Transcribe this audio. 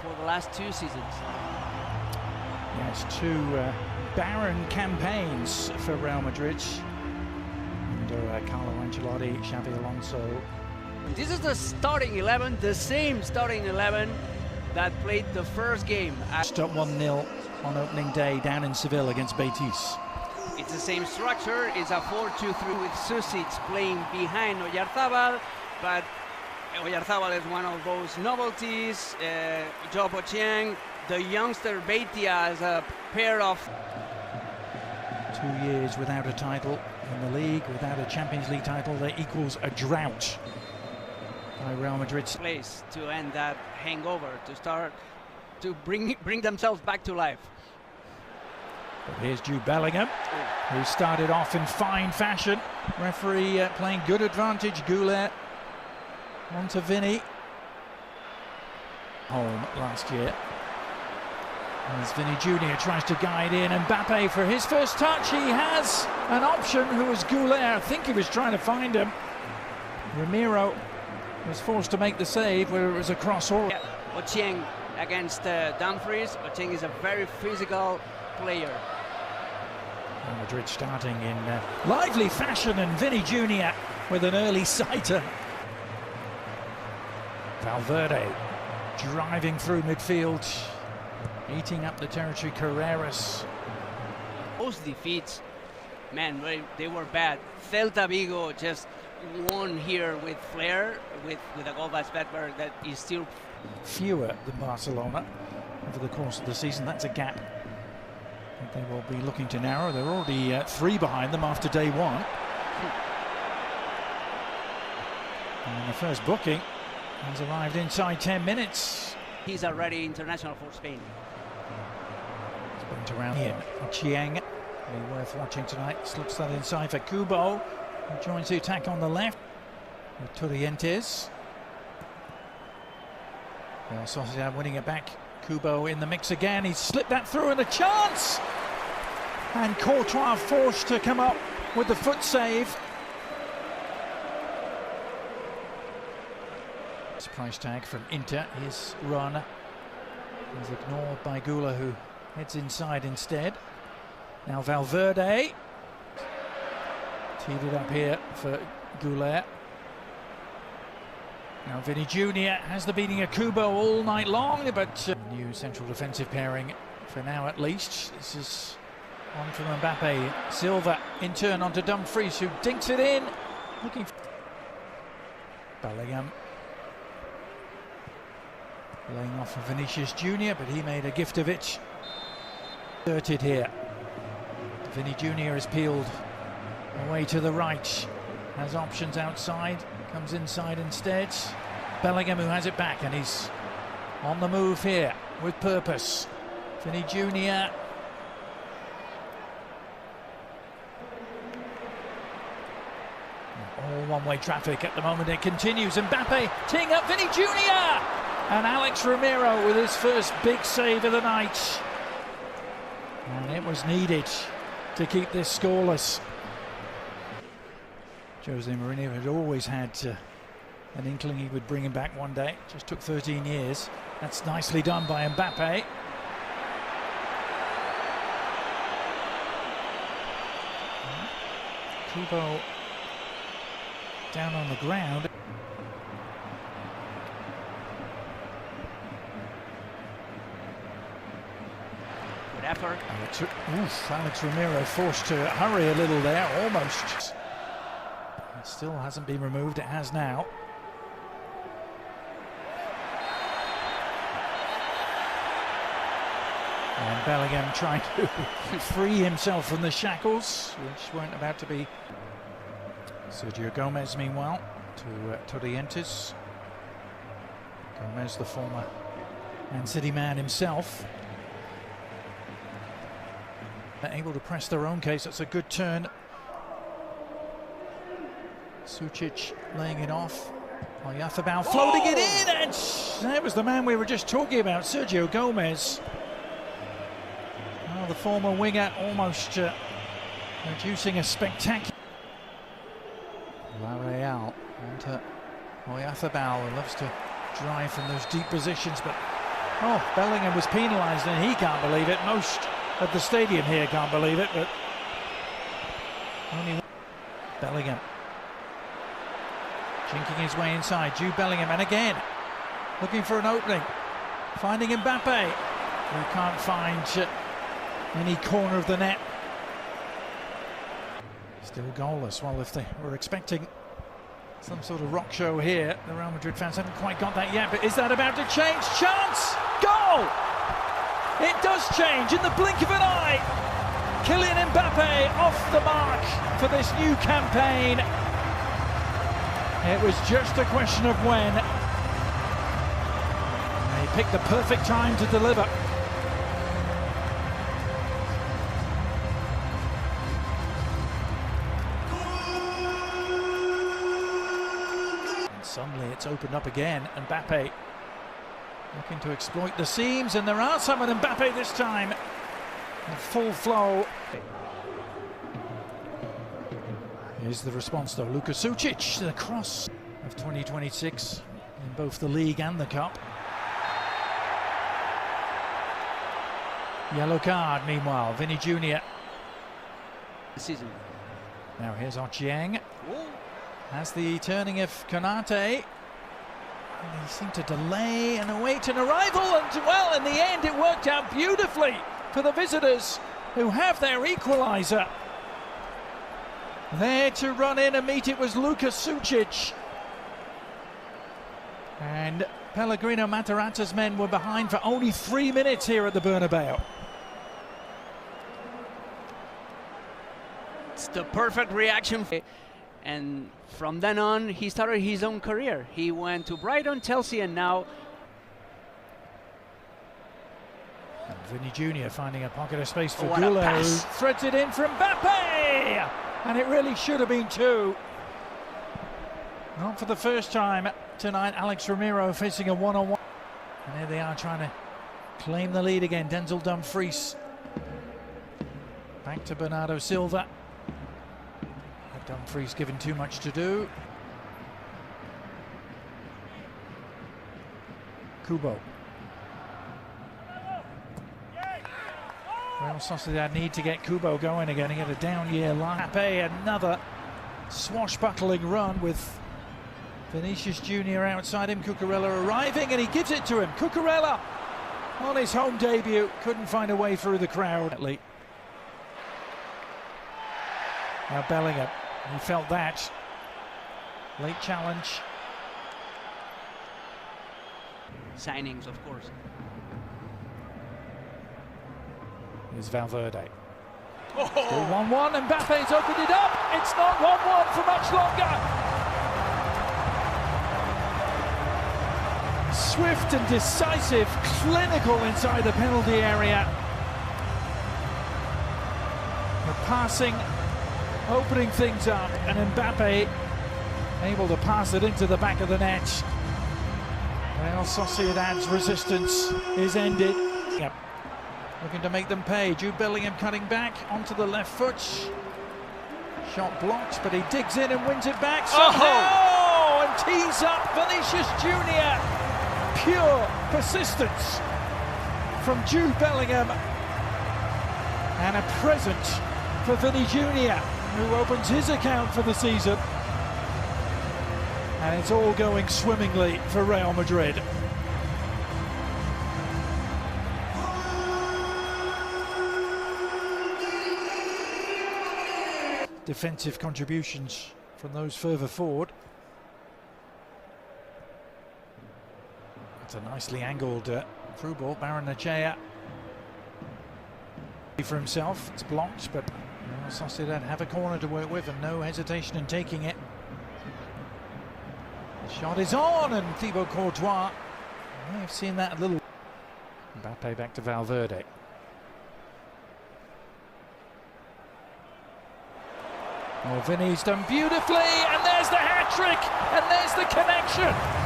for the last 2 seasons. Yes, 2 barren campaigns for Real Madrid under Carlo Ancelotti, Xabi Alonso. This is the starting 11, the same starting 11 that played the first game. Stop 1-0 on opening day down in Seville against Betis. It's the same structure. It's a 4-2-3 with Susic playing behind Oyarzabal, but Oyarzabal is one of those novelties. Joe Pochiang, the youngster Beitia as a pair of... 2 years without a title in the league, without a Champions League title, that equals a drought by Real Madrid's place to end that hangover, to start to bring themselves back to life. But here's Jude Bellingham, who started off in fine fashion. Referee playing good advantage. Goulet on to Vinny. Home last year. As Vinny Jr. tries to guide in, and Mbappe for his first touch. He has an option, who was Goulet. I think he was trying to find him. Ramiro was forced to make the save where it was a cross. Yeah, Ochieng against Dumfries. Ochieng is a very physical player. Real Madrid starting in lively fashion, and Vinny Jr. with an early sighter. Valverde driving through midfield, eating up the territory. Carreras. Those defeats, man, they were bad. Celta Vigo just won here with flair, with a goal by Svedberg that is still fewer than Barcelona over the course of the season. That's a gap that they will be looking to narrow. They're already 3 behind them after day 1. And the first booking has arrived inside 10 minutes. He's already international for Spain. Sprint around here. Chieng, be worth watching tonight. Slips that inside for Kubo, who joins the attack on the left with Torrientes. Sociedad winning it back. Kubo in the mix again. He's slipped that through, and a chance! And Courtois forced to come up with the foot save. Price tag from Inter. His run is ignored by Gula, who heads inside instead. Now Valverde teed it up here for Goulet. Now Vinny Jr. has the beating of Kubo all night long, but new central defensive pairing for now at least. This is on from Mbappe. Silva in turn onto Dumfries, who dinks it in. Looking for Bellingham. Laying off for Vinicius Jr., but he made a gift of it. Inserted here. Vinny Jr. is peeled away to the right. Has options outside. Comes inside instead. Bellingham, who has it back, and he's on the move here with purpose. Vinny Jr. All one-way traffic at the moment. It continues. Mbappe teeing up Vinny Jr. And Alex Ramiro with his first big save of the night. And it was needed to keep this scoreless. Jose Mourinho had always had an inkling he would bring him back one day. It just took 13 years. That's nicely done by Mbappe. Kubo down on the ground. Effort. Alex Ramiro forced to hurry a little there, almost. It still hasn't been removed, it has now. And Bellingham trying to free himself from the shackles, which weren't about to be. Sergio Gomez, meanwhile, to Torrientes. Gomez, the former Man City man himself. Able to press their own case. That's a good turn. Sucic laying it off. Oyarzabal floating it in, and that was the man we were just talking about, Sergio Gomez. Oh, the former winger almost producing a spectacular. Villarreal onto Oyarzabal, who loves to drive from those deep positions, but Oh, Bellingham was penalised and he can't believe it. Most at the stadium here can't believe it, but only Bellingham jinking his way inside. Jude Bellingham, and again looking for an opening, finding Mbappe, who can't find any corner of the net. Still goalless. Well, if they were expecting some sort of rock show here, the Real Madrid fans haven't quite got that yet. But is that about to change? Chance! Goal! It does change in the blink of an eye. Kylian Mbappe off the mark for this new campaign. It was just a question of when. He picked the perfect time to deliver. Suddenly it's opened up again. Mbappe looking to exploit the seams, and there are some with Mbappe this time. In full flow. Here's the response though. Luka Sucic, the cross of 2026 in both the league and the cup. Yellow card meanwhile, Vinny Jr. Season. Now here's Ochieng. Has the turning of Konate. And he seemed to delay and await an arrival, and well, in the end it worked out beautifully for the visitors, who have their equaliser. There to run in and meet it was Luka Sucic. And Pellegrino Mataratta's men were behind for only 3 minutes here at the Bernabeu. It's the perfect reaction. And from then on, he started his own career. He went to Brighton, Chelsea, and now... And Vinny Jr. finding a pocket of space for what Goulet, a who pass. threads it in for Mbappe! And it really should have been two. Not for the first time tonight, Alex Ramiro facing a one-on-one. And here they are trying to claim the lead again. Denzel Dumfries. Back to Bernardo Silva. Dumfries given too much to do. Kubo. Real Sociedad need to get Kubo going again. He had a down year last. Another swashbuckling run with Vinicius Jr. outside him. Cucurella arriving, and he gives it to him. Cucurella on his home debut couldn't find a way through the crowd. Now Bellingham. He felt that. Late challenge. Signings, of course. Here's Valverde. Oh. Still 1-1, and Mbappe's opened it up. It's not 1-1 for much longer. Swift and decisive, clinical inside the penalty area. The passing opening things up, and Mbappe able to pass it into the back of the net. Real Sociedad's resistance is ended. Yep. Looking to make them pay. Jude Bellingham cutting back onto the left foot. Shot blocked, but he digs in and wins it back somehow, and tees up Vinicius Jr. Pure persistence from Jude Bellingham, and a present for Vinny Jr., who opens his account for the season. And it's all going swimmingly for Real Madrid. Defensive contributions from those further forward. It's a nicely angled through ball. Barrenechea for himself. It's blocked, but Real Sociedad have a corner to work with, and no hesitation in taking it. The shot is on, and Thibaut Courtois may have seen that a little. Mbappe back to Valverde. Oh, Vinny's done beautifully, and there's the hat-trick, and there's the connection.